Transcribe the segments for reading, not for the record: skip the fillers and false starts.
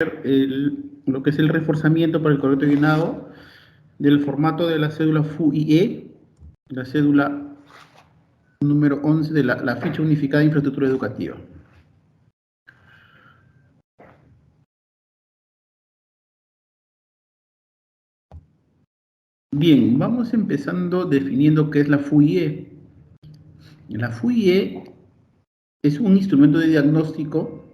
lo que es el reforzamiento para el correcto llenado del formato de la cédula FUIE, la cédula número 11 de la ficha unificada de infraestructura educativa. Bien, vamos empezando definiendo qué es la FUIE. La FUIE es un instrumento de diagnóstico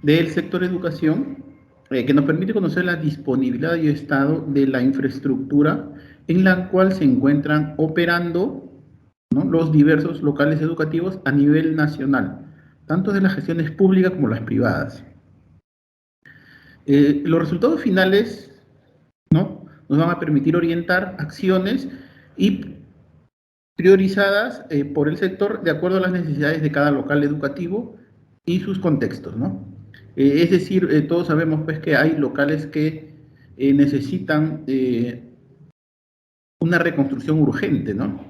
del sector educación que nos permite conocer la disponibilidad y estado de la infraestructura en la cual se encuentran operando, ¿no?, los diversos locales educativos a nivel nacional, tanto de las gestiones públicas como las privadas. Los resultados finales, ¿no?, nos van a permitir orientar acciones y priorizadas por el sector de acuerdo a las necesidades de cada local educativo y sus contextos, ¿no? Es decir, todos sabemos pues que hay locales que necesitan una reconstrucción urgente, ¿no?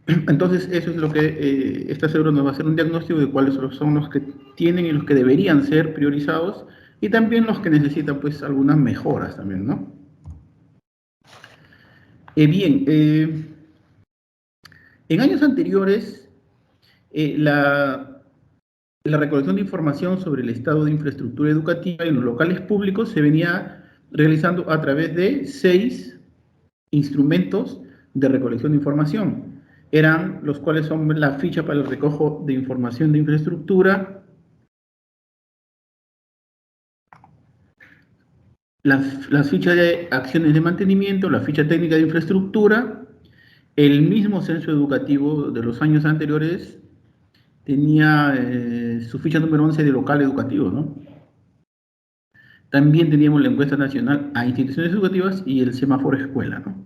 Entonces, eso es lo que esta cédula nos va a hacer un diagnóstico de cuáles son los que tienen y los que deberían ser priorizados y también los que necesitan pues algunas mejoras también, ¿no? Bien, en años anteriores, la recolección de información sobre el estado de infraestructura educativa en los locales públicos se venía realizando a través de 6 instrumentos de recolección de información. Eran los cuales son la ficha para el recojo de información de infraestructura, las fichas de acciones de mantenimiento, la ficha técnica de infraestructura, el mismo censo educativo de los años anteriores tenía su ficha número 11 de local educativo, ¿no? También teníamos la encuesta nacional a instituciones educativas y el semáforo escuela, ¿no?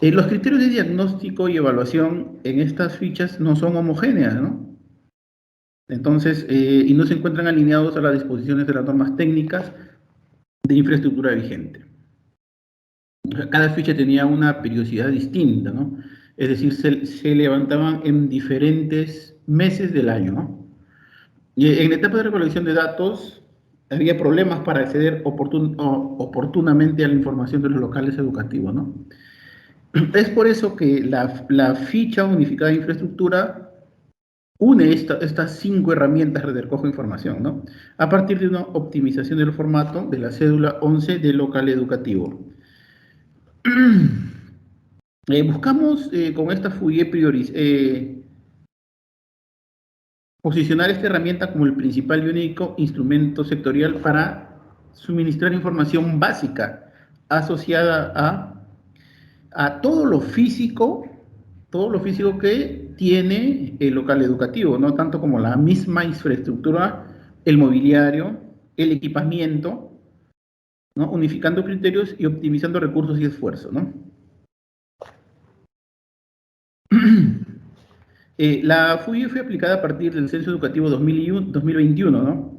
Los criterios de diagnóstico y evaluación en estas fichas no son homogéneas, ¿no? Entonces, y no se encuentran alineados a las disposiciones de las normas técnicas de infraestructura vigente. Cada ficha tenía una periodicidad distinta, ¿no? Es decir, se levantaban en diferentes meses del año, ¿no? Y en la etapa de recolección de datos había problemas para acceder oportunamente a la información de los locales educativos, ¿no? Es por eso que la ficha unificada de infraestructura une estas 5 herramientas de recojo de información, ¿no?, a partir de una optimización del formato de la cédula 11 del local educativo. Buscamos con esta FUIE posicionar esta herramienta como el principal y único instrumento sectorial para suministrar información básica asociada a todo lo físico que tiene el local educativo, no tanto como la misma infraestructura, el mobiliario, el equipamiento, ¿no?, unificando criterios y optimizando recursos y esfuerzo, ¿no? La FUIE fue aplicada a partir del Censo Educativo 2021, ¿no?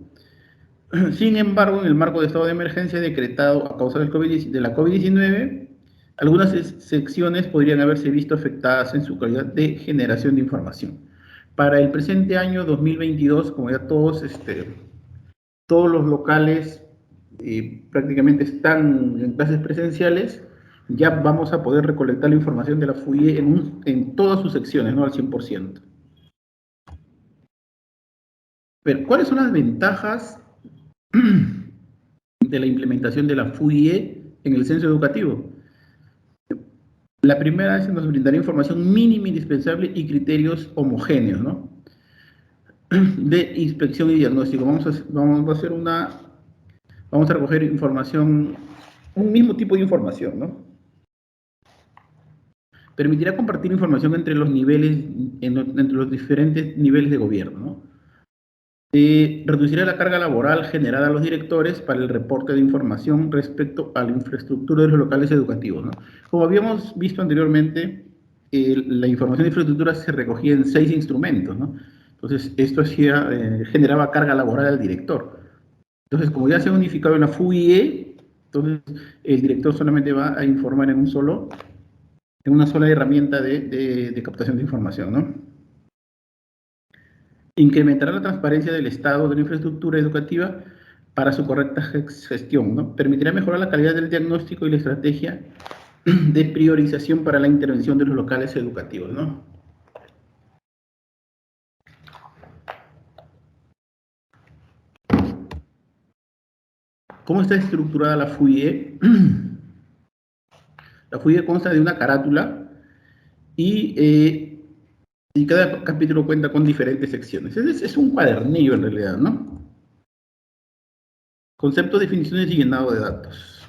Sin embargo, en el marco de estado de emergencia decretado a causa de la COVID-19, algunas secciones podrían haberse visto afectadas en su calidad de generación de información. Para el presente año 2022, como ya todos los locales prácticamente están en clases presenciales, ya vamos a poder recolectar la información de la FUIE en todas sus secciones, no al 100%. Pero, ¿cuáles son las ventajas de la implementación de la FUIE en el censo educativo? La primera es que nos brindará información mínima indispensable y criterios homogéneos, ¿no?, de inspección y diagnóstico. Vamos a recoger información, un mismo tipo de información, ¿no? Permitirá compartir información entre los niveles, entre los diferentes niveles de gobierno, ¿no? Reducirá la carga laboral generada a los directores para el reporte de información respecto a la infraestructura de los locales educativos, ¿no? Como habíamos visto anteriormente, la información de infraestructura se recogía en 6 instrumentos, ¿no? Entonces, esto generaba carga laboral al director. Entonces, como ya se ha unificado en la FUIE, entonces el director solamente va a informar en una sola herramienta de captación de información, ¿no? Incrementará la transparencia del estado de la infraestructura educativa para su correcta gestión, ¿no? Permitirá mejorar la calidad del diagnóstico y la estrategia de priorización para la intervención de los locales educativos, ¿no? ¿Cómo está estructurada la FUIE? La FUIE consta de una carátula y cada capítulo cuenta con diferentes secciones. Es un cuadernillo en realidad, ¿no? Concepto, definiciones y llenado de datos.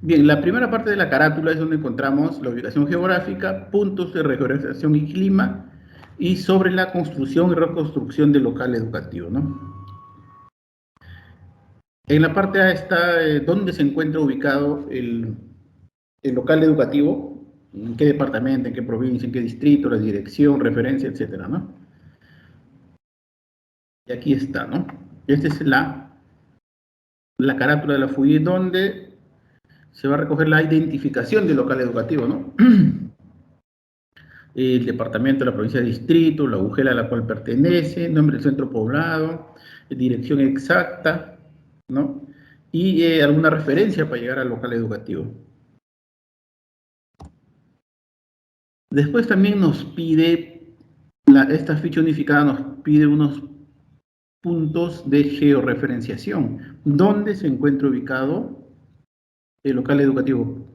Bien, la primera parte de la carátula es donde encontramos la ubicación geográfica, puntos de georreferenciación y clima, y sobre la construcción y reconstrucción del local educativo, ¿no? En la parte A está dónde se encuentra ubicado el local educativo, en qué departamento, en qué provincia, en qué distrito, la dirección, referencia, etcétera, ¿no? Y aquí está, ¿no? Esta es la carátula de la FUI, donde se va a recoger la identificación del local educativo, ¿no? El departamento, la provincia, distrito, la agujela a la cual pertenece, nombre del centro poblado, dirección exacta, ¿no? Y alguna referencia para llegar al local educativo. Después también nos pide, esta ficha unificada nos pide unos puntos de georreferenciación, donde se encuentra ubicado el local educativo.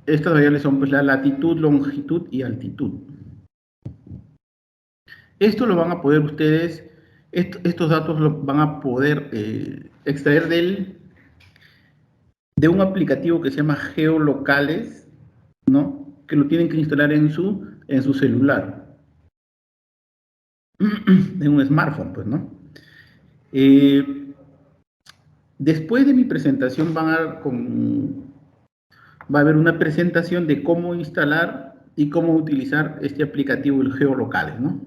Estas variables son pues, la latitud, longitud y altitud. Esto lo van a poder ustedes, estos datos los van a poder extraer de un aplicativo que se llama Geolocales, ¿no? Que lo tienen que instalar en su celular, en un smartphone, pues, ¿no? Después de mi presentación va a haber una presentación de cómo instalar y cómo utilizar este aplicativo, el Geolocales, ¿no?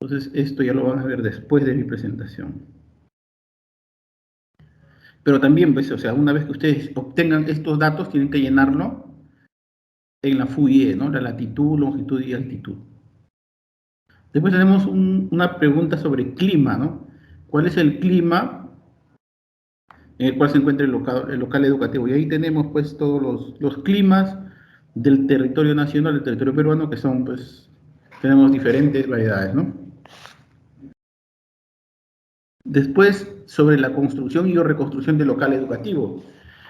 Entonces, esto ya lo van a ver después de mi presentación. Pero también, pues, o sea, una vez que ustedes obtengan estos datos, tienen que llenarlo en la FUIE, ¿no? La latitud, longitud y altitud. Después tenemos una pregunta sobre clima, ¿no? ¿Cuál es el clima en el cual se encuentra el local educativo? Y ahí tenemos, pues, todos los climas del territorio nacional, del territorio peruano, que son, pues, tenemos diferentes variedades, ¿no? Después, sobre la construcción y o reconstrucción del local educativo.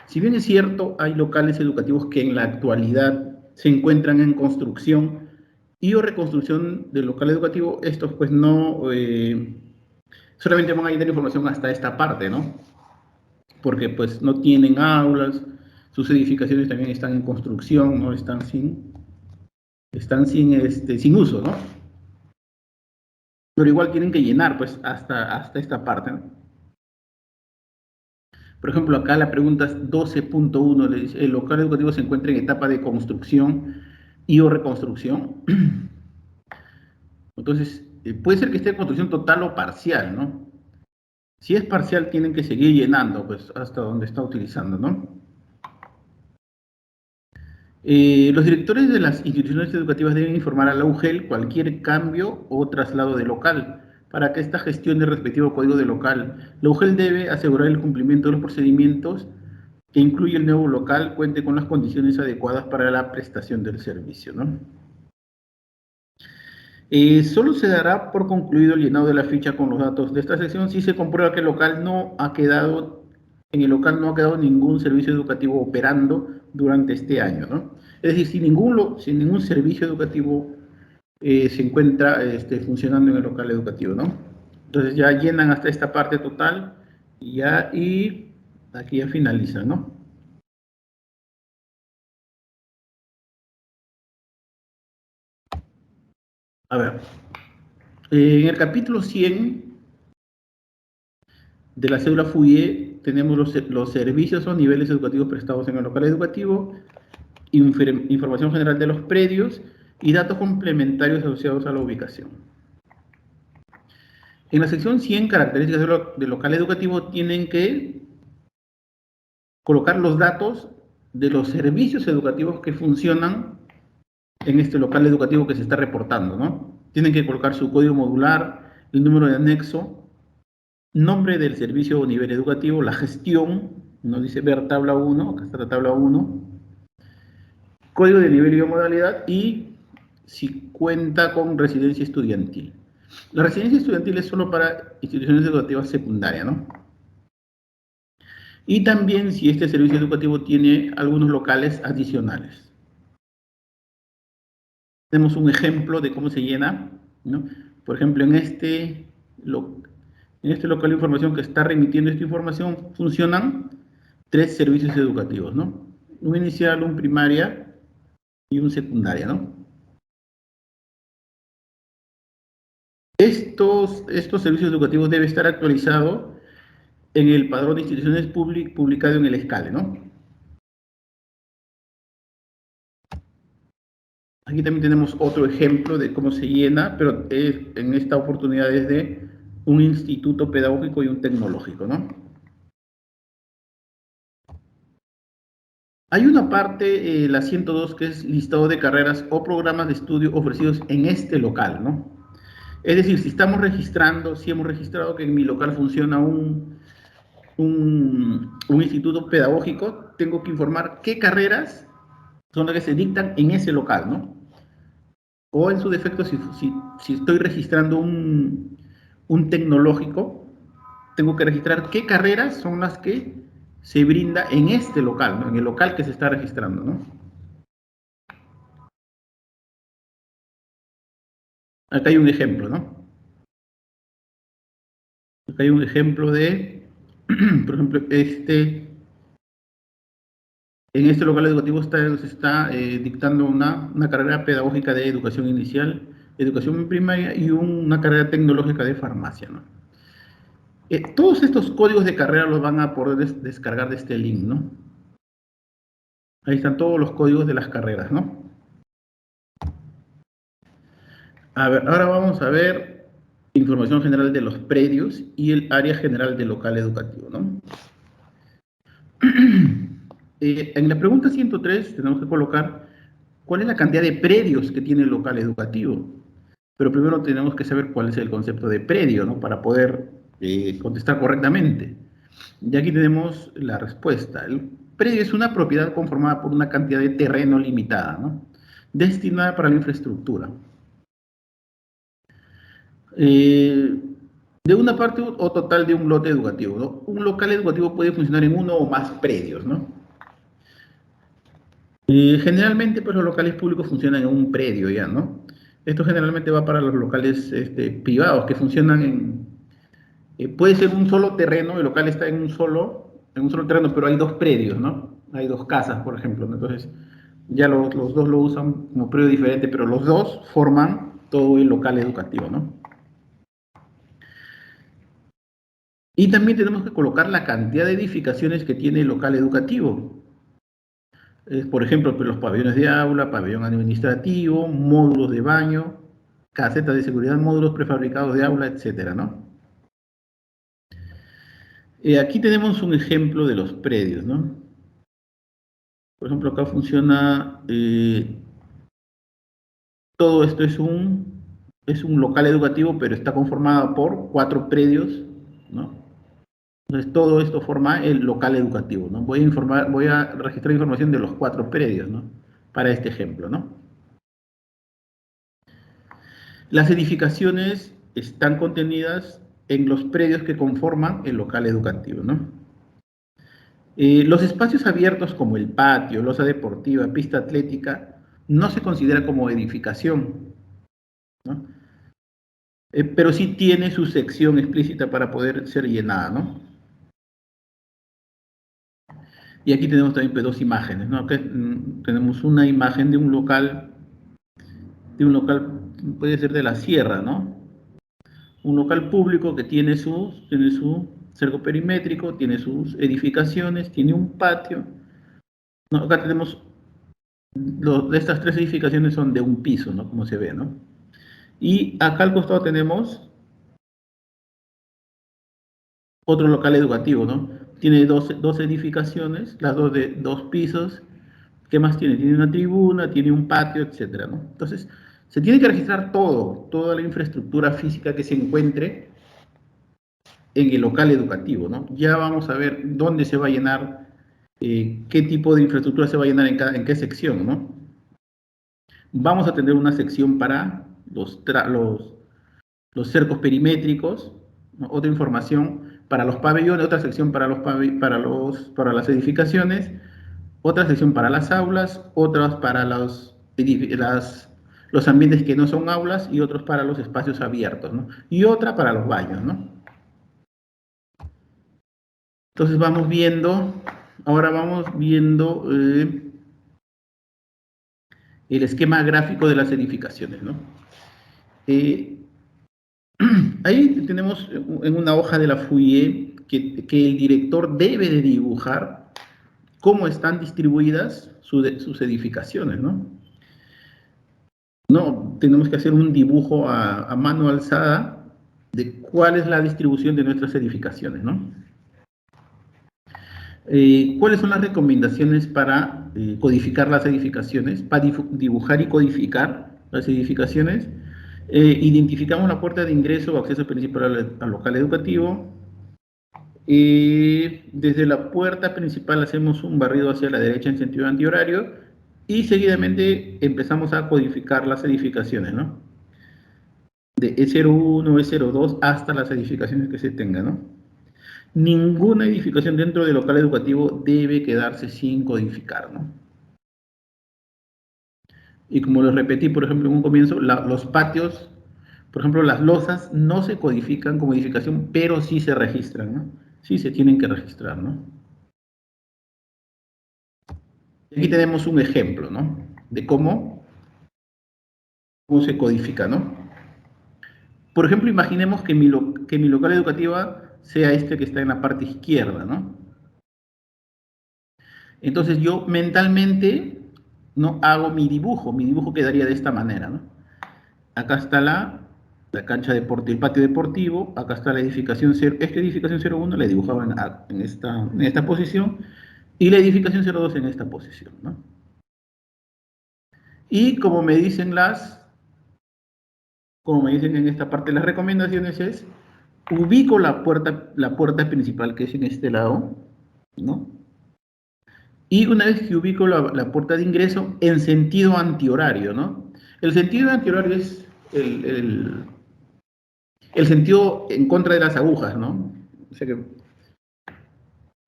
Si bien es cierto, hay locales educativos que en la actualidad se encuentran en construcción y o reconstrucción del local educativo, estos pues no, solamente van a tener información hasta esta parte, ¿no? Porque pues no tienen aulas, sus edificaciones también están en construcción, ¿no? Sin uso, ¿no? Pero igual tienen que llenar pues hasta esta parte, ¿no? Por ejemplo, acá la pregunta 12.1 le dice, ¿el local educativo se encuentra en etapa de construcción y o reconstrucción? Entonces, puede ser que esté en construcción total o parcial, ¿no? Si es parcial, tienen que seguir llenando, pues, hasta donde está utilizando, ¿no? Los directores de las instituciones educativas deben informar a la UGEL cualquier cambio o traslado de local para que esta gestione el respectivo código de local. La UGEL debe asegurar el cumplimiento de los procedimientos que incluye el nuevo local, cuente con las condiciones adecuadas para la prestación del servicio, ¿no? Solo se dará por concluido el llenado de la ficha con los datos de esta sección si se comprueba que en el local no ha quedado ningún servicio educativo operando durante este año, ¿no? Es decir, si ningún servicio educativo se encuentra funcionando en el local educativo, ¿no? Entonces ya llenan hasta esta parte total y aquí ya finalizan, ¿no? A ver, en el capítulo 100 de la cédula FUIE tenemos los servicios o niveles educativos prestados en el local educativo, información general de los predios y datos complementarios asociados a la ubicación. En la sección 100, características del local educativo, tienen que colocar los datos de los servicios educativos que funcionan en este local educativo que se está reportando, ¿no? Tienen que colocar su código modular, el número de anexo, nombre del servicio o nivel educativo, la gestión, nos dice ver tabla 1, acá está la tabla 1, código de nivel y modalidad y si cuenta con residencia estudiantil. La residencia estudiantil es solo para instituciones educativas secundarias, ¿no? Y también si este servicio educativo tiene algunos locales adicionales. Tenemos un ejemplo de cómo se llena, ¿no? Por ejemplo, en este local de información que está remitiendo esta información funcionan 3 servicios educativos, ¿no? Un inicial, un primaria y un secundaria, ¿no? Estos servicios educativos deben estar actualizados en el padrón de instituciones publicado en el escale, ¿no? Aquí también tenemos otro ejemplo de cómo se llena, pero en esta oportunidad es de un instituto pedagógico y un tecnológico, ¿no? Hay una parte, la 102, que es listado de carreras o programas de estudio ofrecidos en este local, ¿no? Es decir, si estamos registrando, si hemos registrado que en mi local funciona un instituto pedagógico, tengo que informar qué carreras son las que se dictan en ese local, ¿no? O en su defecto, si estoy registrando un tecnológico, tengo que registrar qué carreras son las que se brinda en este local, ¿no? En el local que se está registrando, ¿no? Acá hay un ejemplo, ¿no? Acá hay un ejemplo de, por ejemplo, en este local educativo se está dictando una carrera pedagógica de educación inicial, educación primaria y una carrera tecnológica de farmacia, ¿no? Todos estos códigos de carrera los van a poder descargar de este link, ¿no? Ahí están todos los códigos de las carreras, ¿no? A ver, ahora vamos a ver información general de los predios y el área general del local educativo, ¿no? En la pregunta 103 tenemos que colocar cuál es la cantidad de predios que tiene el local educativo. Pero primero tenemos que saber cuál es el concepto de predio, ¿no? Para poder contestar correctamente. Y aquí tenemos la respuesta. El predio es una propiedad conformada por una cantidad de terreno limitada, ¿no? Destinada para la infraestructura. Eh, de una parte o total de un lote educativo, ¿no? Un local educativo puede funcionar en uno o más predios, ¿no? Generalmente, pues los locales públicos funcionan en un predio ya, ¿no? Esto generalmente va para los locales privados que funcionan puede ser un solo terreno, el local está en un solo terreno, pero hay 2 predios, ¿no? Hay 2 casas, por ejemplo, ¿no? Entonces, ya los dos lo usan como predio diferente, pero los dos forman todo el local educativo, ¿no? Y también tenemos que colocar la cantidad de edificaciones que tiene el local educativo. Por ejemplo, pues, los pabellones de aula, pabellón administrativo, módulos de baño, casetas de seguridad, módulos prefabricados de aula, etcétera, ¿no? Aquí tenemos un ejemplo de los predios, ¿no? Por ejemplo, acá funciona, todo esto es un local educativo, pero está conformado por 4 predios, ¿no? Entonces, todo esto forma el local educativo, ¿no? Voy a registrar información de los 4 predios, ¿no? Para este ejemplo, ¿no? Las edificaciones están contenidas en los predios que conforman el local educativo, ¿no? Los espacios abiertos como el patio, losa deportiva, pista atlética, no se considera como edificación, ¿no? Pero sí tiene su sección explícita para poder ser llenada, ¿no? Y aquí tenemos también pues, 2 imágenes, ¿no? Acá tenemos una imagen de un local, puede ser de la sierra, ¿no? Un local público que tiene su cerco perimétrico, tiene sus edificaciones, tiene un patio, ¿no? Acá tenemos, estas 3 edificaciones son de un piso, ¿no? Como se ve, ¿no? Y acá al costado tenemos otro local educativo, ¿no? Tiene dos edificaciones, las dos de 2 pisos. ¿Qué más tiene? Tiene una tribuna, tiene un patio, etcétera, ¿no? Entonces, se tiene que registrar toda la infraestructura física que se encuentre en el local educativo, ¿no? Ya vamos a ver dónde se va a llenar, qué tipo de infraestructura se va a llenar en qué sección, ¿no? Vamos a tener una sección para los cercos perimétricos, ¿no? Otra información para los pabellones, otra sección para, para las edificaciones, otra sección para las aulas, otras para los ambientes que no son aulas y otros para los espacios abiertos, ¿no? Y otra para los baños, ¿no? Entonces vamos viendo, ahora vamos viendo el esquema gráfico de las edificaciones, ¿no? Eh, Ahí tenemos en una hoja de la FUIE que el director debe de dibujar cómo están distribuidas sus edificaciones, ¿no? No, tenemos que hacer un dibujo a mano alzada de cuál es la distribución de nuestras edificaciones, ¿no? ¿Cuáles son las recomendaciones para codificar las edificaciones, para dibujar y codificar las edificaciones? Identificamos la puerta de ingreso o acceso principal al local educativo. Desde la puerta principal hacemos un barrido hacia la derecha en sentido antihorario y seguidamente empezamos a codificar las edificaciones, ¿no? De E01, E02 hasta las edificaciones que se tengan, ¿no? Ninguna edificación dentro del local educativo debe quedarse sin codificar, ¿no? Y como les repetí, por ejemplo, en un comienzo, los patios, por ejemplo, las losas no se codifican como edificación, pero sí se registran, ¿no? Sí se tienen que registrar, ¿no? Aquí tenemos un ejemplo, ¿no? De cómo se codifica, ¿no? Por ejemplo, imaginemos que mi local educativa sea este que está en la parte izquierda, ¿no? Entonces yo mentalmente no hago mi dibujo quedaría de esta manera, ¿no? Acá está la cancha deportiva, el patio deportivo, acá está la edificación 0, esta edificación 01 la he dibujado en esta posición y la edificación 02 en esta posición, ¿no? Y como me dicen en esta parte las recomendaciones es, ubico la puerta principal que es en este lado, ¿no? Y una vez que ubico la puerta de ingreso en sentido antihorario, ¿no? El sentido antihorario es el sentido en contra de las agujas, ¿no? O sea que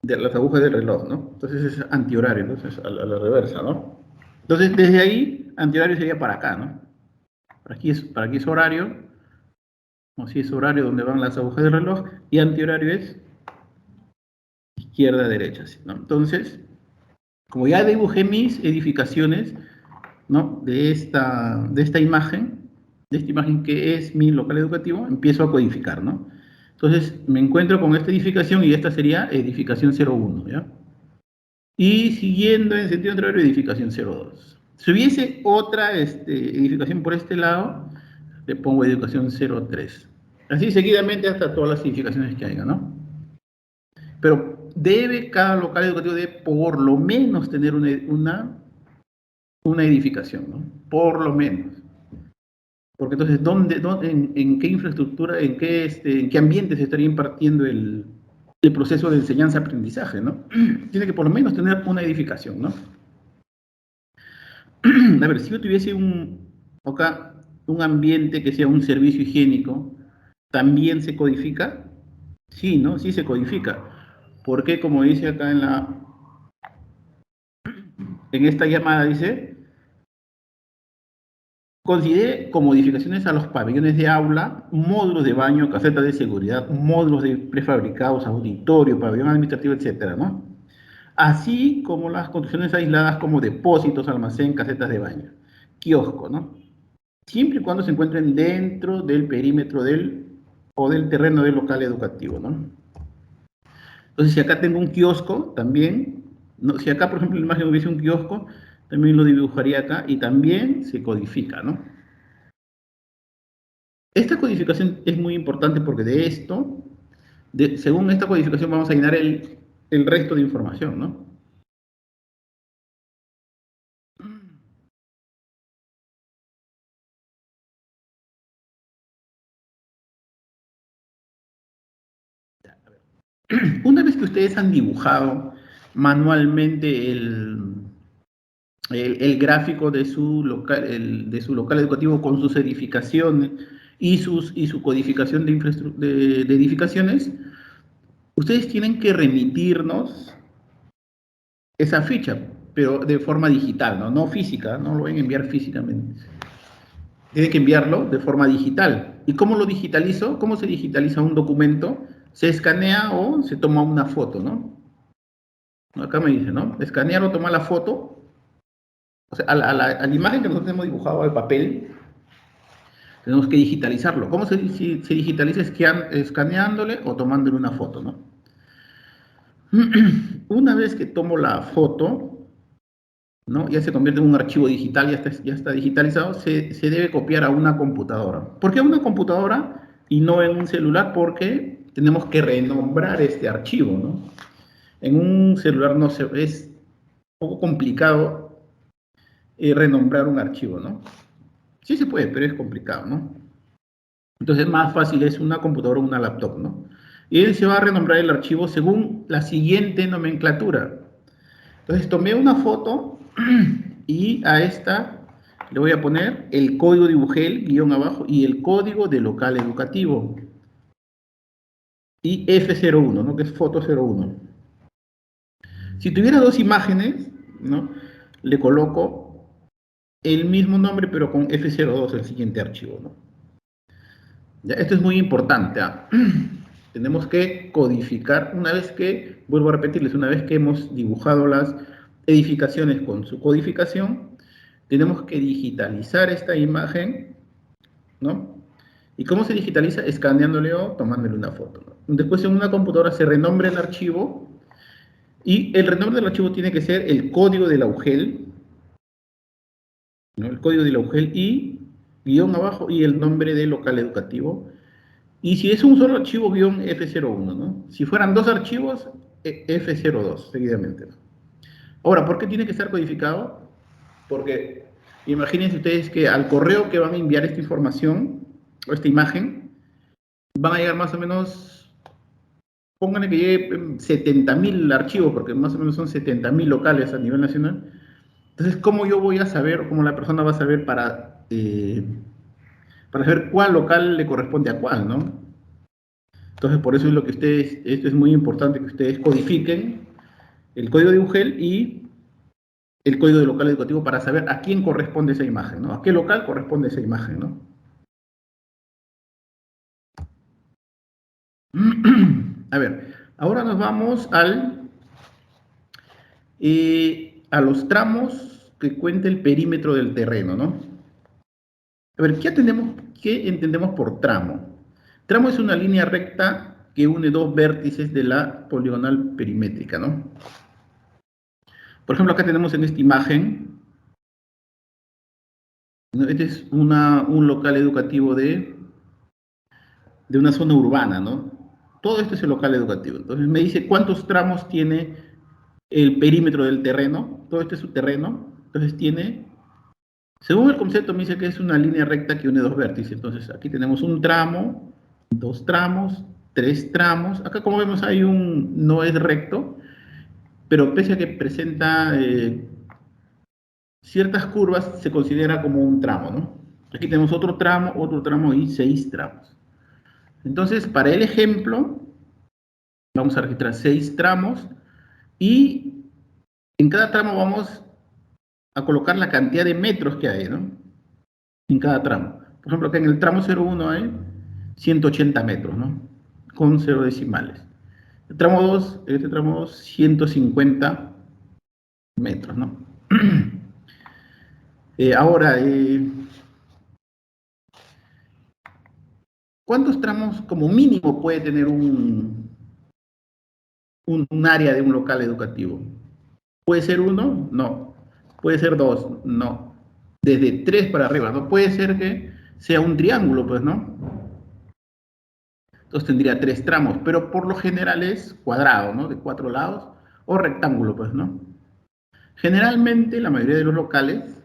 de las agujas del reloj, ¿no? Entonces es antihorario, entonces a la reversa, ¿no? Entonces desde ahí, antihorario sería para acá, ¿no? Para aquí es horario, o si es horario donde van las agujas del reloj, y antihorario es izquierda-derecha, ¿sí? ¿No? Entonces, como ya dibujé mis edificaciones, ¿no? De esta imagen que es mi local educativo, empiezo a codificar, ¿no? Entonces me encuentro con esta edificación y esta sería edificación 01, ¿ya? Y siguiendo en sentido contrario, edificación 02. Si hubiese otra edificación por este lado, le pongo edificación 03. Así seguidamente hasta todas las edificaciones que haya, ¿no? Pero cada local educativo debe por lo menos tener una edificación, ¿no? Por lo menos. Porque entonces, en qué infraestructura, en qué ambiente se estaría impartiendo el proceso de enseñanza-aprendizaje, ¿no? Tiene que por lo menos tener una edificación, ¿no? A ver, si yo tuviese acá, un ambiente que sea un servicio higiénico, ¿también se codifica? Sí, ¿no? Sí se codifica. Porque como dice acá en esta llamada, dice, considere como modificaciones a los pabellones de aula, módulos de baño, casetas de seguridad, módulos de prefabricados, auditorio, pabellón administrativo, etcétera, ¿no? Así como las construcciones aisladas como depósitos, almacén, casetas de baño, kiosco, ¿no? Siempre y cuando se encuentren dentro del perímetro o del terreno del local educativo, ¿no? Entonces, si acá tengo un kiosco, también, ¿no? Si acá, por ejemplo, en la imagen hubiese un kiosco, también lo dibujaría acá y también se codifica, ¿no? Esta codificación es muy importante porque según esta codificación vamos a llenar el resto de información, ¿no? Una vez que ustedes han dibujado manualmente el gráfico de su local educativo con sus edificaciones y su codificación de edificaciones, ustedes tienen que remitirnos esa ficha, pero de forma digital, ¿no? No física, no lo pueden enviar físicamente. Tienen que enviarlo de forma digital. ¿Y cómo lo digitalizo? ¿Cómo se digitaliza un documento? Se escanea o se toma una foto, ¿no? Acá me dice, ¿no? Escanear o tomar la foto. O sea, a la imagen que nosotros hemos dibujado al papel, tenemos que digitalizarlo. ¿Cómo se digitaliza? Escaneándole o tomándole una foto, ¿no? Una vez que tomo la foto, ¿no? Ya se convierte en un archivo digital, ya está digitalizado, se debe copiar a una computadora. ¿Por qué a una computadora y no en un celular? Porque tenemos que renombrar este archivo, ¿no? En un celular es un poco complicado renombrar un archivo, ¿no? Sí se puede, pero es complicado, ¿no? Entonces más fácil es una computadora o una laptop, ¿no? Y él se va a renombrar el archivo según la siguiente nomenclatura. Entonces tomé una foto y a esta le voy a poner el código de UGEL, guión abajo, y el código de local educativo. Y F01, ¿no? Que es foto 01. Si tuviera dos imágenes, ¿no? Le coloco el mismo nombre, pero con F02, el siguiente archivo, ¿no? Ya, esto es muy importante, ¿ah? Tenemos que codificar, una vez que, vuelvo a repetirles, una vez que hemos dibujado las edificaciones con su codificación, tenemos que digitalizar esta imagen, ¿no? ¿Y cómo se digitaliza? Escaneándole o tomándole una foto, ¿no? Después en una computadora se renombra el archivo y el renombre del archivo tiene que ser el código de la UGEL, ¿no? El código de la UGEL y guión abajo y el nombre del local educativo. Y si es un solo archivo, guión F01, ¿no? Si fueran dos archivos, F02, seguidamente, ¿no? Ahora, ¿por qué tiene que estar codificado? Porque imagínense ustedes que al correo que van a enviar esta información o esta imagen, van a llegar más o menos, pónganle que llegue 70.000 archivos, porque más o menos son 70.000 locales a nivel nacional. Entonces, ¿cómo yo voy a saber, o cómo la persona va a saber para saber cuál local le corresponde a cuál, ¿no? Entonces, por eso es lo que esto es muy importante que ustedes codifiquen el código de UGEL y el código de local educativo para saber a quién corresponde esa imagen, ¿no? A qué local corresponde esa imagen, ¿no? A ver, ahora nos vamos a los tramos que cuenta el perímetro del terreno, ¿no? A ver, ¿qué entendemos por tramo? Tramo es una línea recta que une dos vértices de la poligonal perimétrica, ¿no? Por ejemplo, acá tenemos en esta imagen, ¿no? Este es un local educativo de una zona urbana, ¿no? Todo esto es el local educativo. Entonces me dice cuántos tramos tiene el perímetro del terreno. Todo esto es su terreno. Entonces tiene, según el concepto me dice que es una línea recta que une dos vértices. Entonces aquí tenemos un tramo, dos tramos, tres tramos. Acá como vemos no es recto, pero pese a que presenta ciertas curvas, se considera como un tramo, ¿no? Aquí tenemos otro tramo y seis tramos. Entonces, para el ejemplo, vamos a registrar 6 tramos y en cada tramo vamos a colocar la cantidad de metros que hay, ¿no? En cada tramo. Por ejemplo, acá en el tramo 01 hay 180 metros, ¿no? Con 0 decimales. El tramo 2, este tramo 2, 150 metros, ¿no? Ahora, ¿cuántos tramos como mínimo puede tener un área de un local educativo? ¿Puede ser uno? No. ¿Puede ser dos? No. Desde tres para arriba. No puede ser que sea un triángulo, pues, ¿no? Entonces tendría tres tramos, pero por lo general es cuadrado, ¿no? De cuatro lados, o rectángulo, pues, ¿no? Generalmente la mayoría de los locales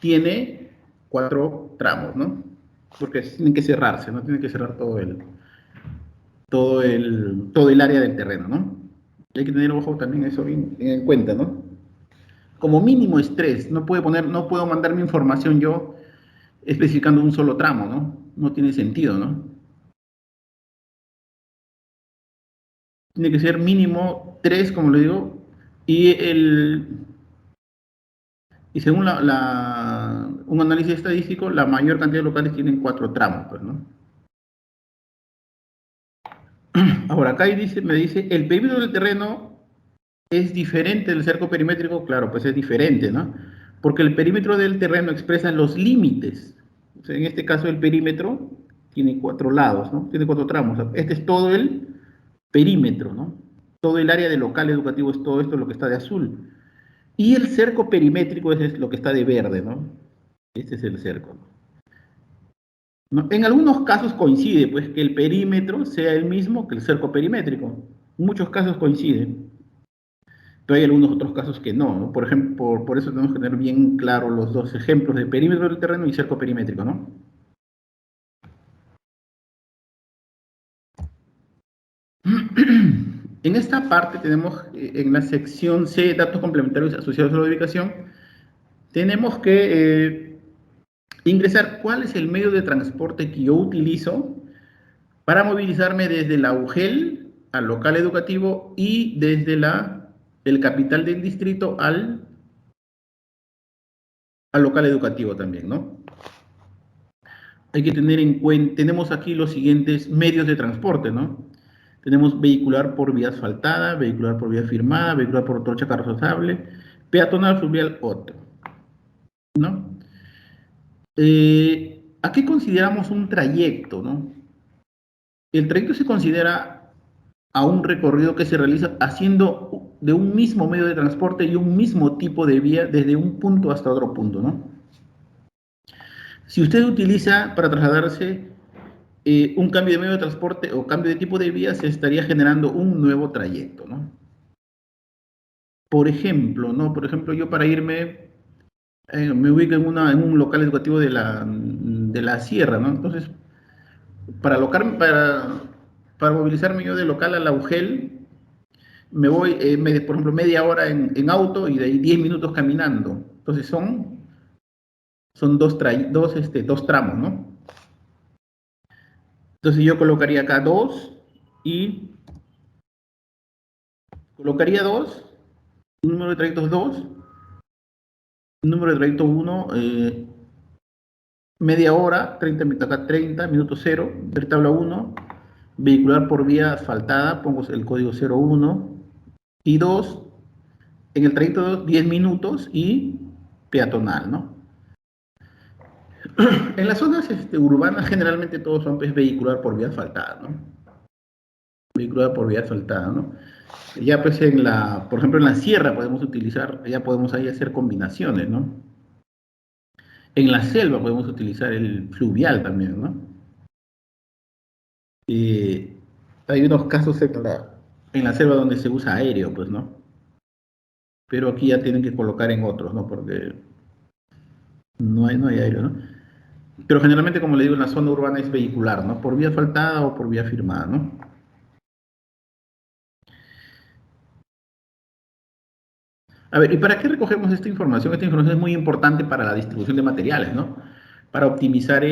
tiene cuatro tramos, ¿no? Porque tienen que cerrarse, ¿no? Tienen que cerrar todo todo el área del terreno, ¿no? Hay que tener ojo también eso bien en cuenta, ¿no? Como mínimo es 3, no puedo mandar mi información yo especificando un solo tramo, ¿no? No tiene sentido, ¿no? Tiene que ser mínimo 3, como le digo, y y según un análisis estadístico, la mayor cantidad de locales tienen 4 tramos, pues, ¿no? Ahora, acá me dice, el perímetro del terreno es diferente del cerco perimétrico, claro, pues es diferente, ¿no? Porque el perímetro del terreno expresa los límites. O sea, en este caso el perímetro tiene 4 lados, ¿no? Tiene 4 tramos. O sea, este es todo el perímetro, ¿no? Todo el área del local educativo es todo esto lo que está de azul. Y el cerco perimétrico es lo que está de verde, ¿no? Este es el cerco, ¿no? En algunos casos coincide, pues, que el perímetro sea el mismo que el cerco perimétrico. En muchos casos coinciden. Pero hay algunos otros casos que no, ¿no? Por ejemplo, por eso tenemos que tener bien claro los dos ejemplos de perímetro del terreno y cerco perimétrico, ¿no? En esta parte tenemos, en la sección C, datos complementarios asociados a la ubicación, tenemos que ingresar cuál es el medio de transporte que yo utilizo para movilizarme desde la UGEL al local educativo y desde el capital del distrito al local educativo también, ¿no? Hay que tener en cuenta, tenemos aquí los siguientes medios de transporte, ¿no? Tenemos vehicular por vía asfaltada, vehicular por vía firmada, vehicular por trocha carrozable, peatonal, fluvial, otro, ¿no? ¿A qué consideramos un trayecto, no? El trayecto se considera a un recorrido que se realiza haciendo de un mismo medio de transporte y un mismo tipo de vía desde un punto hasta otro punto, ¿no? Si usted utiliza para trasladarse un cambio de medio de transporte o cambio de tipo de vía, se estaría generando un nuevo trayecto, ¿no? Por ejemplo, ¿no? Por ejemplo, yo para irme, me ubico en un local educativo de la sierra, ¿no? Entonces, para movilizarme yo de local a la UGEL, me voy, por ejemplo, media hora en auto y de ahí 10 minutos caminando. Entonces son dos tramos, ¿no? Entonces yo colocaría acá dos y colocaría dos, número de trayectos 2, número de trayecto 1, media hora, 30 minutos, acá 30, minuto 0, ver tabla 1, vehicular por vía asfaltada, pongo el código 01, y 2, en el trayecto 2, 10 minutos y peatonal, ¿no? En las zonas urbanas generalmente todos son pues, vehicular por vía asfaltada, ¿no? Vehicular por vía asfaltada, ¿no? Ya pues por ejemplo en la sierra podemos utilizar, ya podemos ahí hacer combinaciones, ¿no? En la selva podemos utilizar el fluvial también, ¿no? Y hay unos casos en la selva donde se usa aéreo, pues, ¿no? Pero aquí ya tienen que colocar en otros, ¿no? Porque no hay aéreo, ¿no? Pero generalmente, como le digo, en la zona urbana es vehicular, ¿no? Por vía asfaltada o por vía firmada, ¿no? A ver, ¿y para qué recogemos esta información? Esta información es muy importante para la distribución de materiales, ¿no? Para optimizar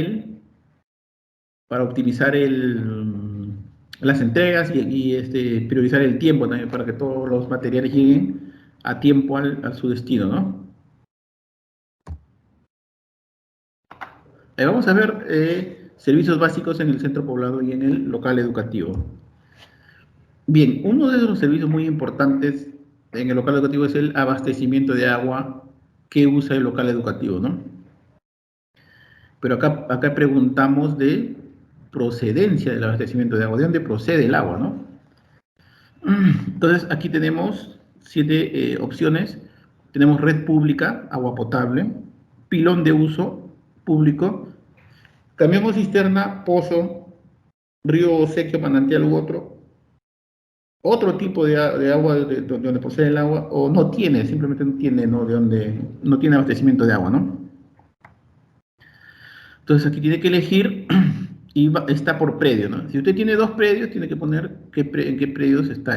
las entregas y priorizar el tiempo también para que todos los materiales lleguen a tiempo a su destino, ¿no? Vamos a ver servicios básicos en el centro poblado y en el local educativo. Bien, uno de los servicios muy importantes en el local educativo es el abastecimiento de agua que usa el local educativo, ¿no? Pero acá preguntamos de procedencia del abastecimiento de agua, de dónde procede el agua, ¿no? Entonces, aquí tenemos 7 opciones. Tenemos red pública, agua potable, pilón de uso público, camión o cisterna, pozo, río, sequía, manantial u otro tipo de agua donde procede el agua, o no tiene, simplemente no tiene, ¿no? No tiene abastecimiento de agua, ¿no? Entonces aquí tiene que elegir y está por predio, ¿no? Si usted tiene 2 predios, tiene que poner en qué predios está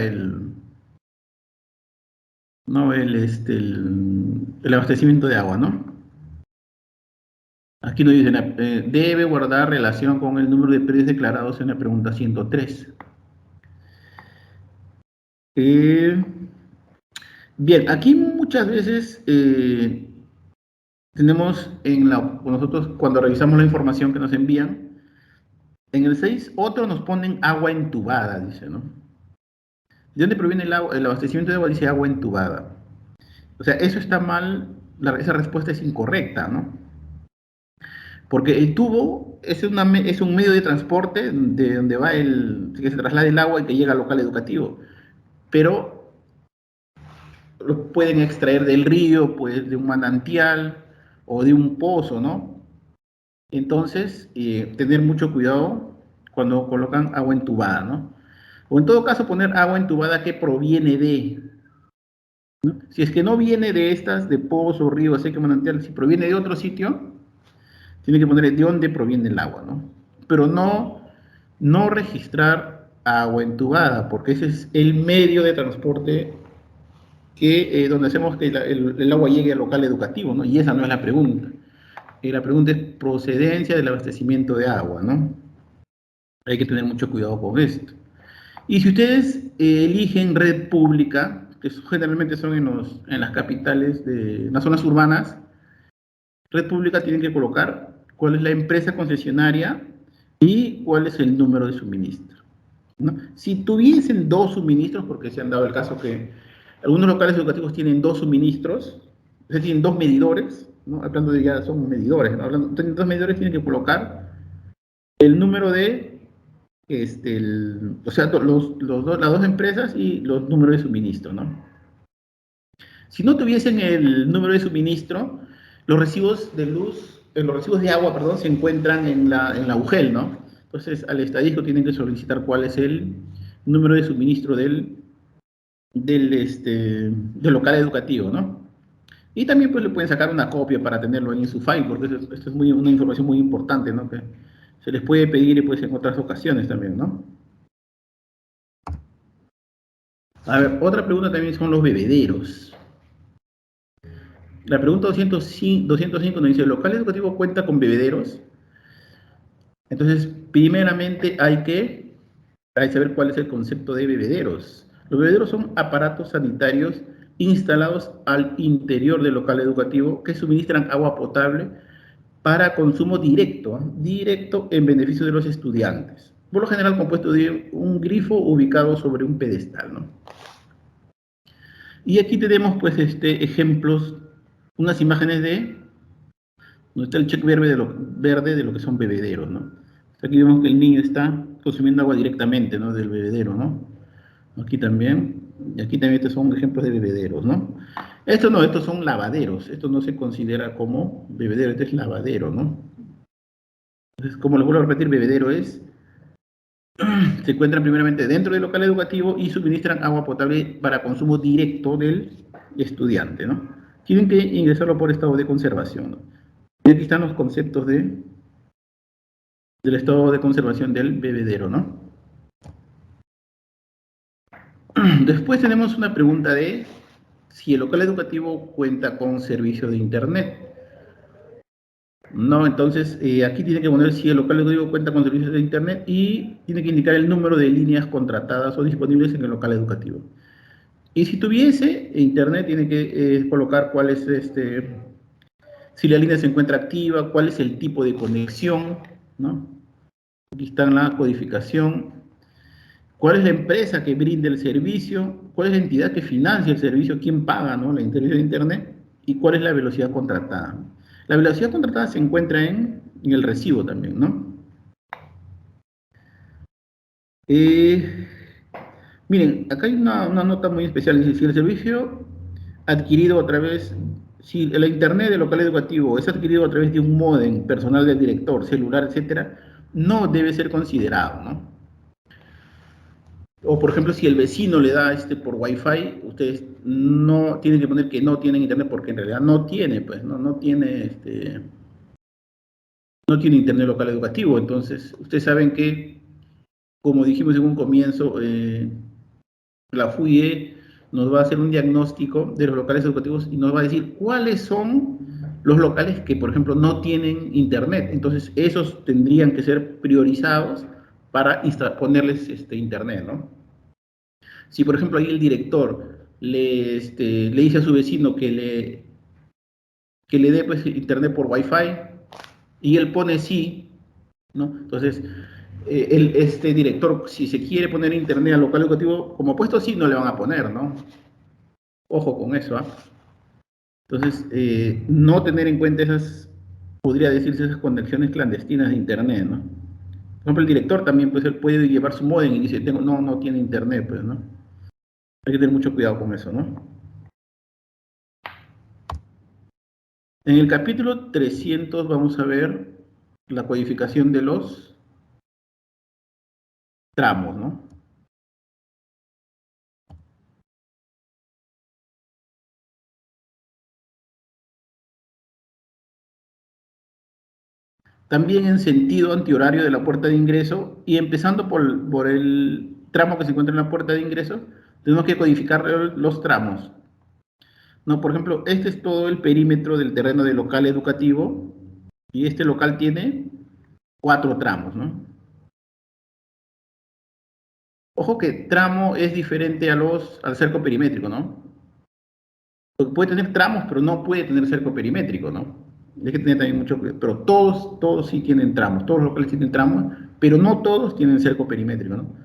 ¿no? el abastecimiento de agua, ¿no? Aquí nos dicen, debe guardar relación con el número de predios declarados en la pregunta 103. Bien, aquí muchas veces tenemos nosotros cuando revisamos la información que nos envían, en el 6 otros nos ponen agua entubada, dice, ¿no? ¿De dónde proviene el agua? El abastecimiento de agua dice agua entubada. O sea, eso está mal, esa respuesta es incorrecta, ¿no? Porque el tubo es un medio de transporte de donde va que se traslada el agua y que llega al local educativo. Pero lo pueden extraer del río, pues de un manantial o de un pozo, ¿no? Entonces, tener mucho cuidado cuando colocan agua entubada, ¿no? O en todo caso, poner agua entubada que proviene de, ¿no? Si es que no viene de estas, de pozo, río, seco, manantial, si proviene de otro sitio, tiene que poner de dónde proviene el agua, ¿no? Pero no registrar agua entubada, porque ese es el medio de transporte donde hacemos que el agua llegue al local educativo, ¿no? Y esa no es la pregunta. La pregunta es procedencia del abastecimiento de agua, ¿no? Hay que tener mucho cuidado con esto. Y si ustedes eligen red pública, que generalmente son en las capitales, en las zonas urbanas, red pública tienen que colocar cuál es la empresa concesionaria y cuál es el número de suministro, ¿no? Si tuviesen 2 suministros, porque se han dado el caso que algunos locales educativos tienen 2 suministros, es decir, tienen 2 medidores, ¿no? Hablando de ya son medidores, ¿no? Tienen 2 medidores, tienen que colocar el número de, o sea, las 2 empresas y los números de suministro, ¿no? Si no tuviesen el número de suministro, los recibos de luz, los recibos de agua, perdón, se encuentran en la UGEL, ¿no? Entonces, al estadístico tienen que solicitar cuál es el número de suministro del local educativo, ¿no? Y también pues le pueden sacar una copia para tenerlo ahí en su file, porque esto es una información muy importante, ¿no? Que se les puede pedir pues en otras ocasiones también, ¿no? A ver, otra pregunta también son los bebederos. La pregunta 205 nos dice, ¿el local educativo cuenta con bebederos? Entonces, primeramente hay que saber cuál es el concepto de bebederos. Los bebederos son aparatos sanitarios instalados al interior del local educativo que suministran agua potable para consumo directo, ¿eh? Directo en beneficio de los estudiantes. Por lo general compuesto de un grifo ubicado sobre un pedestal, ¿no? Y aquí tenemos pues ejemplos, unas imágenes donde está el check verde de lo que son bebederos, ¿no? Aquí vemos que el niño está consumiendo agua directamente, ¿no? Del bebedero, ¿no? Aquí también, y aquí también estos son ejemplos de bebederos, ¿no? Estos no, estos son lavaderos, esto no se considera como bebedero, este es lavadero, ¿no? Entonces, como les vuelvo a repetir, bebedero se encuentran primeramente dentro del local educativo y suministran agua potable para consumo directo del estudiante, ¿no? Tienen que ingresarlo por estado de conservación, ¿no? Y aquí están los conceptos del estado de conservación del bebedero, ¿no? Después tenemos una pregunta de si el local educativo cuenta con servicio de internet. No, entonces aquí tiene que poner si el local educativo cuenta con servicios de internet y tiene que indicar el número de líneas contratadas o disponibles en el local educativo. Y si tuviese internet, tiene que colocar cuál es si la línea se encuentra activa, cuál es el tipo de conexión, ¿no? Aquí está la codificación. ¿Cuál es la empresa que brinda el servicio? ¿Cuál es la entidad que financia el servicio? ¿Quién paga, no? La servicio de internet. ¿Y cuál es la velocidad contratada? La velocidad contratada se encuentra en el recibo también, ¿no? Eh, Miren, acá hay una nota muy especial. Dice, si el servicio adquirido a través, si la internet del local educativo es adquirido a través de un módem personal del director, celular, etcétera, no debe ser considerado, ¿no? O por ejemplo, si el vecino le da por Wi-Fi, ustedes no tienen que poner que no tienen internet porque en realidad no tiene, pues, no tiene no tiene internet local educativo. Entonces, ustedes saben que, como dijimos en un comienzo, la FUIE nos va a hacer un diagnóstico de los locales educativos y nos va a decir cuáles son los locales que, por ejemplo, no tienen internet. Entonces, esos tendrían que ser priorizados para ponerles internet, ¿no? Si, por ejemplo, ahí el director le dice a su vecino que le dé pues, internet por Wi-Fi y él pone sí, ¿no? Entonces, este director, si se quiere poner internet al local educativo, como puesto sí, no le van a poner, ¿no? Ojo con eso, ¿ah? Entonces, no tener en cuenta esas, podría decirse, esas conexiones clandestinas de internet, ¿no? Por ejemplo, el director también, pues, él puede llevar su modem y dice, no tiene internet, pues, ¿no? Hay que tener mucho cuidado con eso, ¿no? En el capítulo 300 vamos a ver la codificación de los tramos, ¿no? También en sentido antihorario de la puerta de ingreso y empezando por el tramo que se encuentra en la puerta de ingreso, tenemos que codificar los tramos. ¿No? Por ejemplo, este es todo el perímetro del terreno del local educativo y este local tiene 4 tramos, ¿no? Ojo que tramo es diferente al cerco perimétrico, ¿no? Porque puede tener tramos, pero no puede tener cerco perimétrico, ¿no? Hay que tener también mucho cuidado. Pero todos sí tienen tramos, todos los locales tienen tramos, pero no todos tienen cerco perimétrico, ¿no?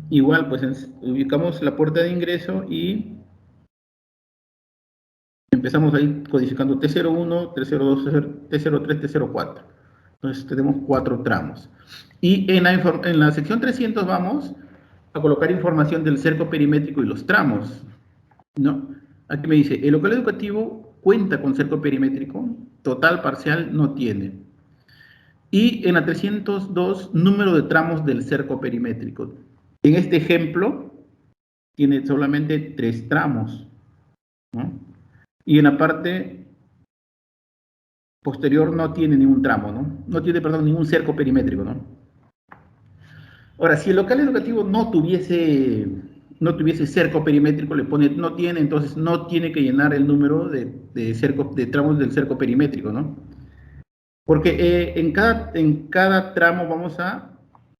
Igual, pues ubicamos la puerta de ingreso y empezamos ahí codificando T01, T02, T03, T04. Entonces tenemos 4 tramos. Y en la sección 300 vamos a colocar información del cerco perimétrico y los tramos, ¿no? Aquí me dice, el local educativo cuenta con cerco perimétrico, total, parcial, no tiene. Y en la 302, número de tramos del cerco perimétrico. En este ejemplo, tiene solamente 3 tramos, ¿no? Y en la parte posterior no tiene ningún tramo, ¿no? No tiene, perdón, ningún cerco perimétrico, ¿no? Ahora, si el local educativo no tuviese cerco perimétrico, le pone no tiene, entonces no tiene que llenar el número de tramos del cerco perimétrico, ¿no? Porque en cada tramo vamos a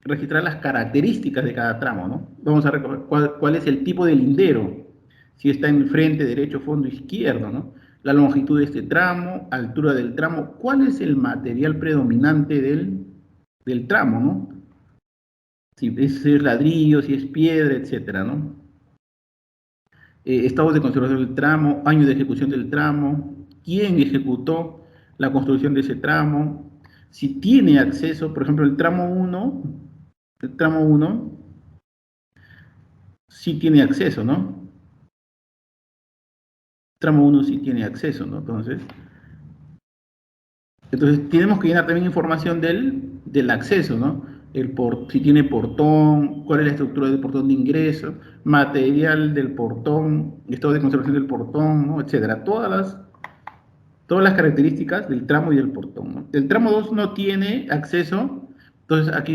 registrar las características de cada tramo, ¿no? Vamos a recoger cuál es el tipo de lindero, si está en frente, derecho, fondo, izquierdo, ¿no? La longitud de este tramo, altura del tramo, cuál es el material predominante del tramo, ¿no? Si es ladrillo, si es piedra, etcétera, ¿no? Estados de conservación del tramo, año de ejecución del tramo, quién ejecutó la construcción de ese tramo, si tiene acceso, por ejemplo, el tramo 1 sí tiene acceso, ¿no? Tramo 1 sí tiene acceso, ¿no? Entonces tenemos que llenar también información del acceso, ¿no? Si tiene portón, cuál es la estructura del portón de ingreso, material del portón, estado de conservación del portón, ¿no? Etcétera. Todas las características del tramo y del portón, ¿no? El tramo 2 no tiene acceso, entonces aquí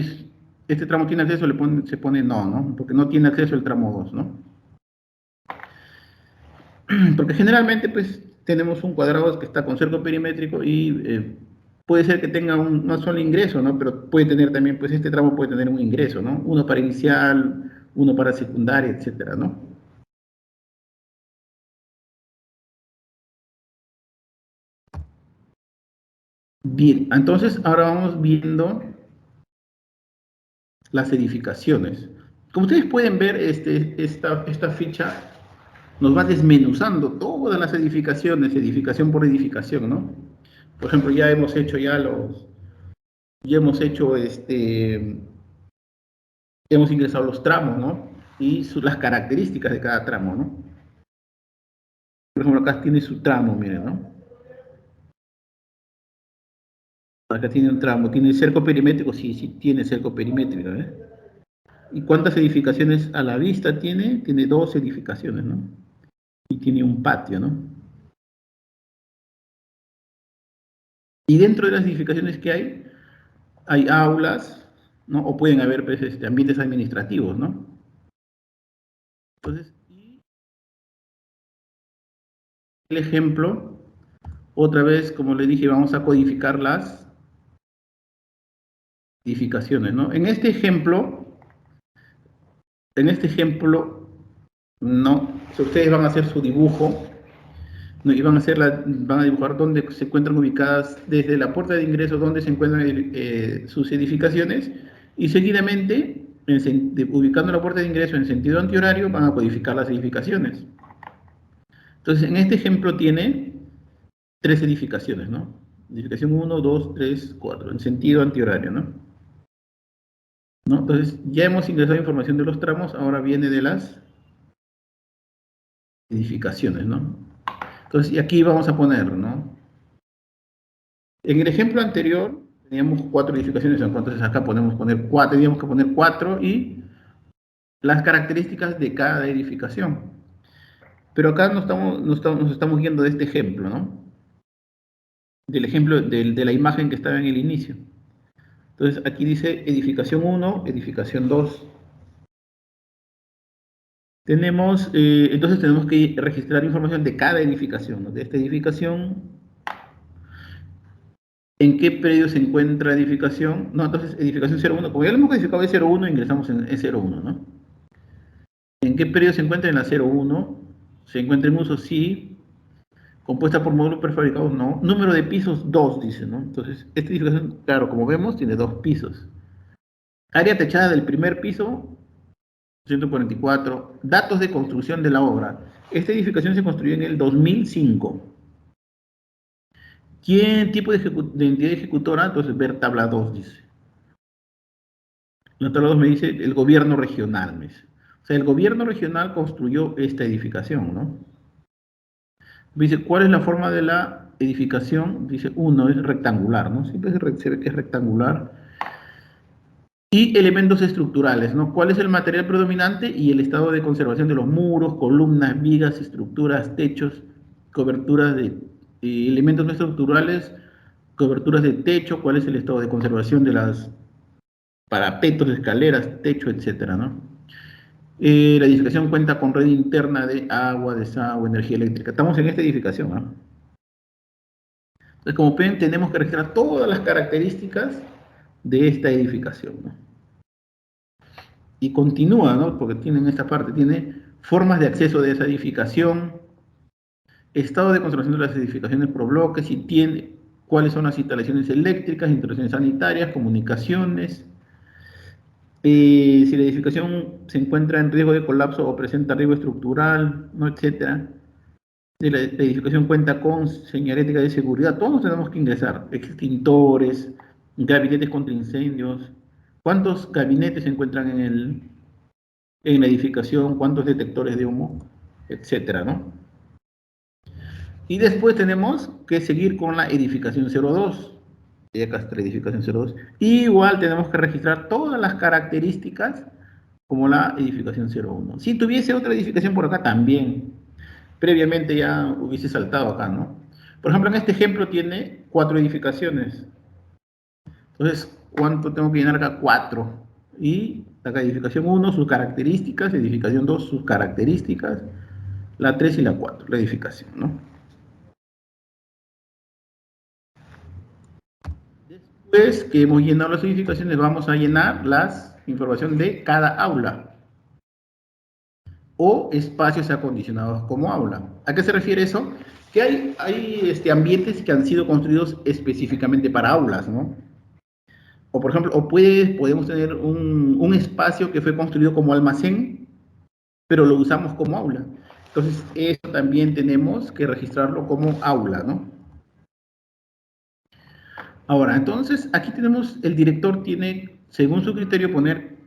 este tramo tiene acceso, se pone no, ¿no? Porque no tiene acceso el tramo 2, ¿no? Porque generalmente pues tenemos un cuadrado que está con cerco perimétrico y puede ser que tenga no solo ingreso, ¿no? Pero puede tener también, pues este tramo puede tener un ingreso, ¿no? Uno para inicial, uno para secundaria, etcétera, ¿no? Bien, entonces ahora vamos viendo las edificaciones. Como ustedes pueden ver, esta ficha nos va desmenuzando todas las edificaciones, edificación por edificación, ¿no? Por ejemplo, hemos ingresado los tramos, ¿no? Y las características de cada tramo, ¿no? Por ejemplo, acá tiene su tramo, miren, ¿no? Acá tiene un tramo, ¿tiene cerco perimétrico? Sí, sí tiene cerco perimétrico, ¿eh? ¿Y cuántas edificaciones a la vista tiene? Tiene 2 edificaciones, ¿no? Y tiene un patio, ¿no? Y dentro de las edificaciones que hay aulas, ¿no? O pueden haber pues, ambientes administrativos, ¿no? Entonces, y el ejemplo, otra vez, como le dije, vamos a codificar las edificaciones, ¿no? En este ejemplo, no, si ustedes van a hacer su dibujo, ¿no? Y van a dibujar dónde se encuentran ubicadas desde la puerta de ingreso, dónde se encuentran sus edificaciones, y seguidamente, ubicando la puerta de ingreso en sentido antihorario, van a codificar las edificaciones. Entonces, en este ejemplo tiene tres edificaciones, ¿no? Edificación uno, 2, 3, 4, en sentido antihorario, ¿no? ¿No? Entonces, ya hemos ingresado información de los tramos, ahora viene de las edificaciones, ¿no? Entonces, y aquí vamos a poner, ¿no? En el ejemplo anterior teníamos cuatro edificaciones, entonces acá teníamos que poner cuatro y las características de cada edificación. Pero acá nos estamos guiando de este ejemplo, ¿no? Del ejemplo de la imagen que estaba en el inicio. Entonces aquí dice edificación uno, edificación 2. Entonces tenemos que registrar información de cada edificación, ¿no? De esta edificación, en qué predio se encuentra edificación. No, entonces edificación 01, como ya lo hemos codificado de 01, ingresamos en E01, ¿no? ¿En qué predio se encuentra? En la 01. ¿Se encuentra en uso? Sí. ¿Compuesta por módulos prefabricados? No. Número de pisos, 2, dice, ¿no? Entonces, esta edificación, claro, como vemos, tiene 2 pisos. Área techada del primer piso, 144. Datos de construcción de la obra. Esta edificación se construyó en el 2005. ¿Quién tipo de entidad ejecutora? Entonces, ver tabla 2, dice. La tabla 2 me dice el gobierno regional, me dice. O sea, el gobierno regional construyó esta edificación, ¿no? Dice, ¿cuál es la forma de la edificación? Dice, uno es rectangular, ¿no? Siempre se ve que es rectangular. Y elementos estructurales, ¿no? ¿Cuál es el material predominante y el estado de conservación de los muros, columnas, vigas, estructuras, techos, coberturas de elementos no estructurales, coberturas de techo? ¿Cuál es el estado de conservación de las parapetos, escaleras, techo, etcétera, ¿no? La edificación cuenta con red interna de agua, desagüe, energía eléctrica. Estamos en esta edificación, ¿no? Entonces, como ven, tenemos que registrar todas las características de esta edificación, ¿no? Y continúa, ¿no? Porque tienen esta parte, tiene formas de acceso de esa edificación, estado de conservación de las edificaciones por bloques, y tiene cuáles son las instalaciones eléctricas, instalaciones sanitarias, comunicaciones, si la edificación se encuentra en riesgo de colapso o presenta riesgo estructural, ¿no? Etcétera. Si la edificación cuenta con señalética de seguridad, todos tenemos que ingresar, extintores, gabinetes contra incendios, cuántos gabinetes se encuentran en la edificación, cuántos detectores de humo, etcétera, ¿no? Y después tenemos que seguir con la edificación 02. Y acá está la edificación 02. Igual tenemos que registrar todas las características como la edificación 01. Si tuviese otra edificación por acá también, previamente ya hubiese saltado acá, ¿no? Por ejemplo, en este ejemplo tiene 4 edificaciones. Entonces, ¿cuánto tengo que llenar acá? 4. Y acá edificación 1, sus características, edificación 2, sus características, la 3 y la 4, la edificación, ¿no? Después que hemos llenado las edificaciones, vamos a llenar las información de cada aula o espacios acondicionados como aula. ¿A qué se refiere eso? Que hay ambientes que han sido construidos específicamente para aulas, ¿no? O por ejemplo, podemos tener un espacio que fue construido como almacén, pero lo usamos como aula. Entonces, eso también tenemos que registrarlo como aula, ¿no? Ahora, entonces, aquí tenemos, el director tiene, según su criterio, poner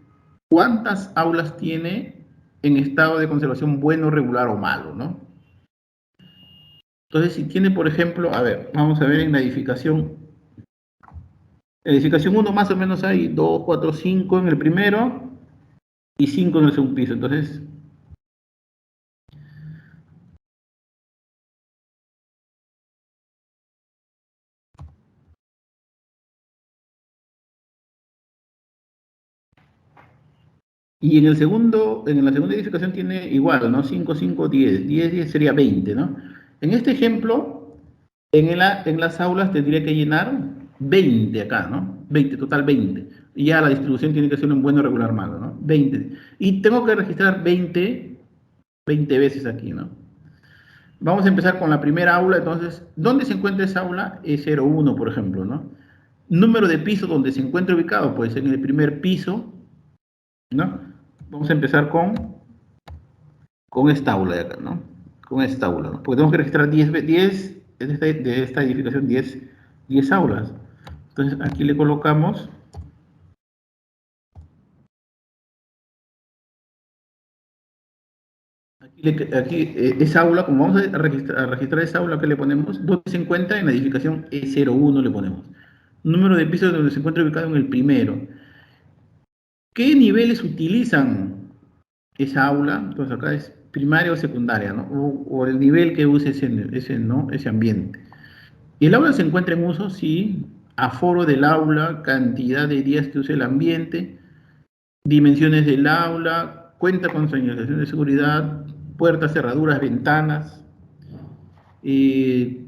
cuántas aulas tiene en estado de conservación bueno, regular o malo, ¿no? Entonces, si tiene, por ejemplo, a ver, vamos a ver en la edificación 1 más o menos hay 2, 4, 5 en el primero y 5 en el segundo piso. Entonces, Y en la segunda edificación tiene igual, ¿no? 5, 5, 10. 10, 10 sería 20, ¿no? En este ejemplo, en las aulas tendría que llenar 20 acá, ¿no? 20, total 20. Y ya la distribución tiene que ser un bueno, regular, malo, ¿no? 20. Y tengo que registrar 20 veces aquí, ¿no? Vamos a empezar con la primera aula, entonces, ¿dónde se encuentra esa aula? E01, por ejemplo, ¿no? Número de piso donde se encuentra ubicado, pues en el primer piso, ¿no? Vamos a empezar con esta aula de acá, ¿no? Con esta aula, ¿no? Porque tenemos que registrar 10 de esta edificación, 10 aulas. Entonces, aquí le colocamos, esa aula, como vamos a registrar esa aula, que le ponemos, ¿dónde se encuentra? En la edificación E01 le ponemos. Número de pisos donde se encuentra ubicado en el primero. ¿Qué niveles utilizan esa aula? Entonces acá es primaria o secundaria, ¿no? O el nivel que use ¿no? Ese ambiente. Y el aula se encuentra en uso, sí, aforo del aula, cantidad de días que use el ambiente, dimensiones del aula, cuenta con señalización de seguridad, puertas, cerraduras, ventanas,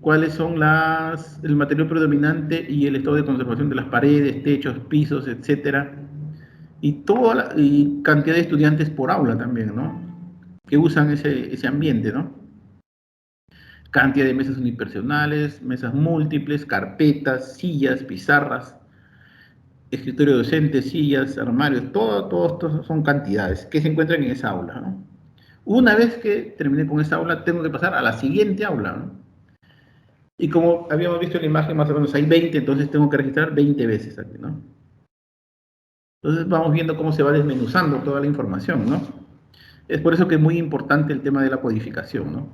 cuáles son el material predominante y el estado de conservación de las paredes, techos, pisos, etcétera, y cantidad de estudiantes por aula también, ¿no? Que usan ese ambiente, ¿no? Cantidad de mesas unipersonales, mesas múltiples, carpetas, sillas, pizarras, escritorio docente, sillas, armarios, todo esto son cantidades que se encuentran en esa aula, ¿no? Una vez que terminé con esa aula, tengo que pasar a la siguiente aula, ¿no? Y como habíamos visto en la imagen, más o menos hay 20, entonces tengo que registrar 20 veces aquí, ¿no? Entonces vamos viendo cómo se va desmenuzando toda la información, ¿no? Es por eso que es muy importante el tema de la codificación, ¿no?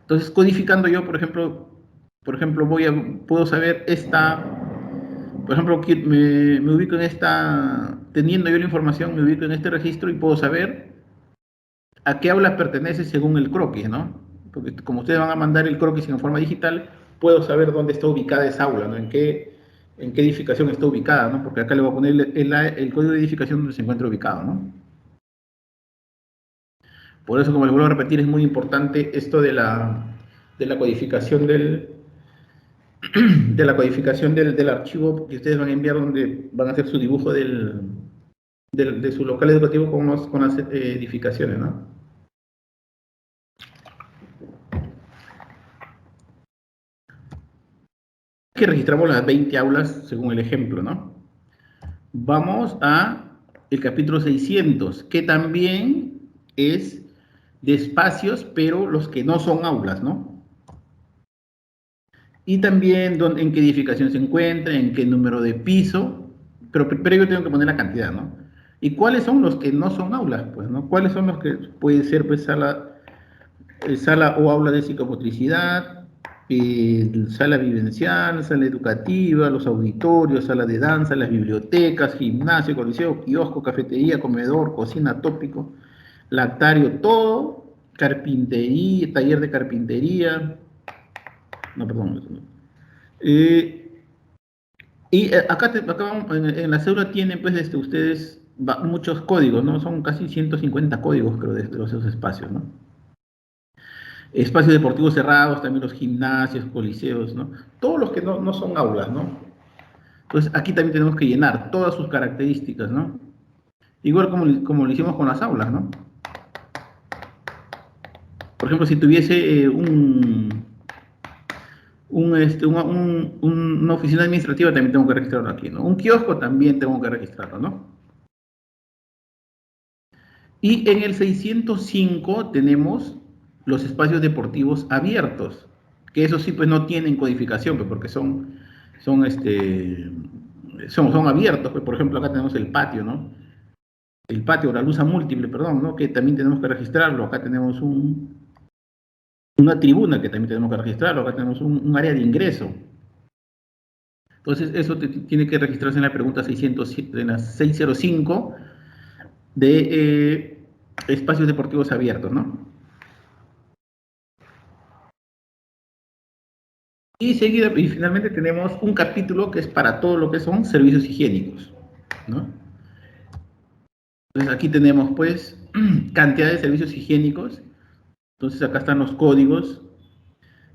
Entonces, codificando yo, por ejemplo, puedo saber por ejemplo, me ubico teniendo yo la información, me ubico en este registro y puedo saber a qué aula pertenece según el croquis, ¿no? Porque como ustedes van a mandar el croquis en forma digital, puedo saber dónde está ubicada esa aula, ¿no? En qué edificación está ubicada, ¿no? Porque acá le voy a poner el código de edificación donde se encuentra ubicado, ¿no? Por eso, como les vuelvo a repetir, es muy importante esto de la codificación del archivo que ustedes van a enviar, donde van a hacer su dibujo de su local educativo con las edificaciones, ¿no? Que registramos las 20 aulas según el ejemplo, ¿no? Vamos a el capítulo 600, que también es de espacios, pero los que no son aulas, ¿no? Y también en qué edificación se encuentra, en qué número de piso, pero yo tengo que poner la cantidad, ¿no? ¿Y cuáles son los que no son aulas, pues, ¿no? ¿Cuáles son los que puede ser, pues, sala o aula de psicomotricidad, sala vivencial, sala educativa, los auditorios, sala de danza, las bibliotecas, gimnasio, coliseo, kiosco, cafetería, comedor, cocina, tópico, lactario, todo, carpintería, taller de carpintería, no, perdón, eso no. Eh, acá en la célula tienen, pues, ustedes muchos códigos, ¿no? Son casi 150 códigos, creo, de esos espacios, ¿no? Espacios deportivos cerrados, también los gimnasios, coliseos, ¿no? Todos los que no son aulas, ¿no? Entonces aquí también tenemos que llenar todas sus características, ¿no? Igual como lo hicimos con las aulas, ¿no? Por ejemplo, si tuviese una oficina administrativa, también tengo que registrarlo aquí, ¿no? Un kiosco también tengo que registrarlo, ¿no? Y en el 605 tenemos los espacios deportivos abiertos, que eso sí, pues no tienen codificación, pues, porque son, este, son abiertos. Pues, por ejemplo, acá tenemos el patio, ¿no? El patio, la luz a múltiple, perdón, ¿no? Que también tenemos que registrarlo. Acá tenemos una tribuna que también tenemos que registrarlo. Acá tenemos un área de ingreso. Entonces, eso tiene que registrarse en la pregunta 607, en la 605 de espacios deportivos abiertos, ¿no? Y finalmente tenemos un capítulo que es para todo lo que son servicios higiénicos, ¿no? Entonces aquí tenemos pues cantidad de servicios higiénicos. Entonces acá están los códigos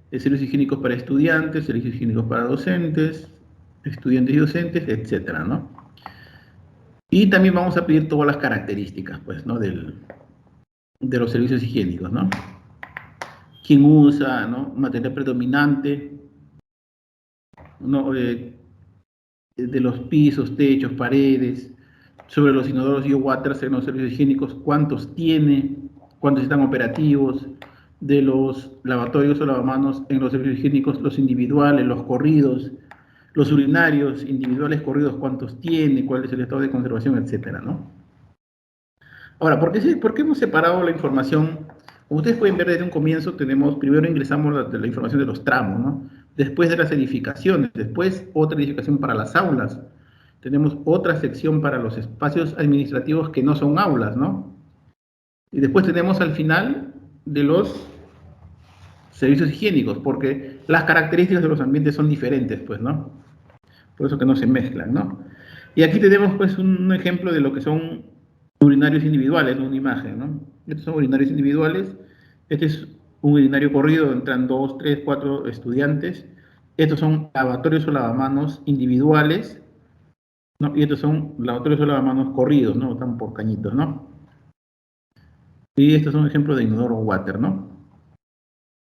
de servicios higiénicos para estudiantes, servicios higiénicos para docentes, estudiantes y docentes, etcétera, ¿no? Y también vamos a pedir todas las características, pues, ¿no? De los servicios higiénicos, ¿no? ¿Quién usa, ¿no? Material predominante, ¿no? De los pisos, techos, paredes, sobre los inodoros y waters en los servicios higiénicos, cuántos tiene, cuántos están operativos, de los lavatorios o lavamanos en los servicios higiénicos, los individuales, los corridos, los urinarios individuales corridos, cuántos tiene, cuál es el estado de conservación, etcétera, ¿no? Ahora, ¿por qué hemos separado la información? Como ustedes pueden ver desde un comienzo, primero ingresamos la información de los tramos, ¿no? Después de las edificaciones, después otra edificación para las aulas, tenemos otra sección para los espacios administrativos que no son aulas, ¿no? Y después tenemos al final de los servicios higiénicos, porque las características de los ambientes son diferentes, pues, ¿no? Por eso que no se mezclan, ¿no? Y aquí tenemos, pues, un ejemplo de lo que son urinarios individuales, ¿no? Una imagen, ¿no? Estos son urinarios individuales, este es un urinario corrido, entran 2, 3, 4 estudiantes, estos son lavatorios o lavamanos individuales, ¿no? Y estos son lavatorios o lavamanos corridos, ¿no? Están por cañitos, ¿no? Y estos son ejemplos de inodoro water, ¿no?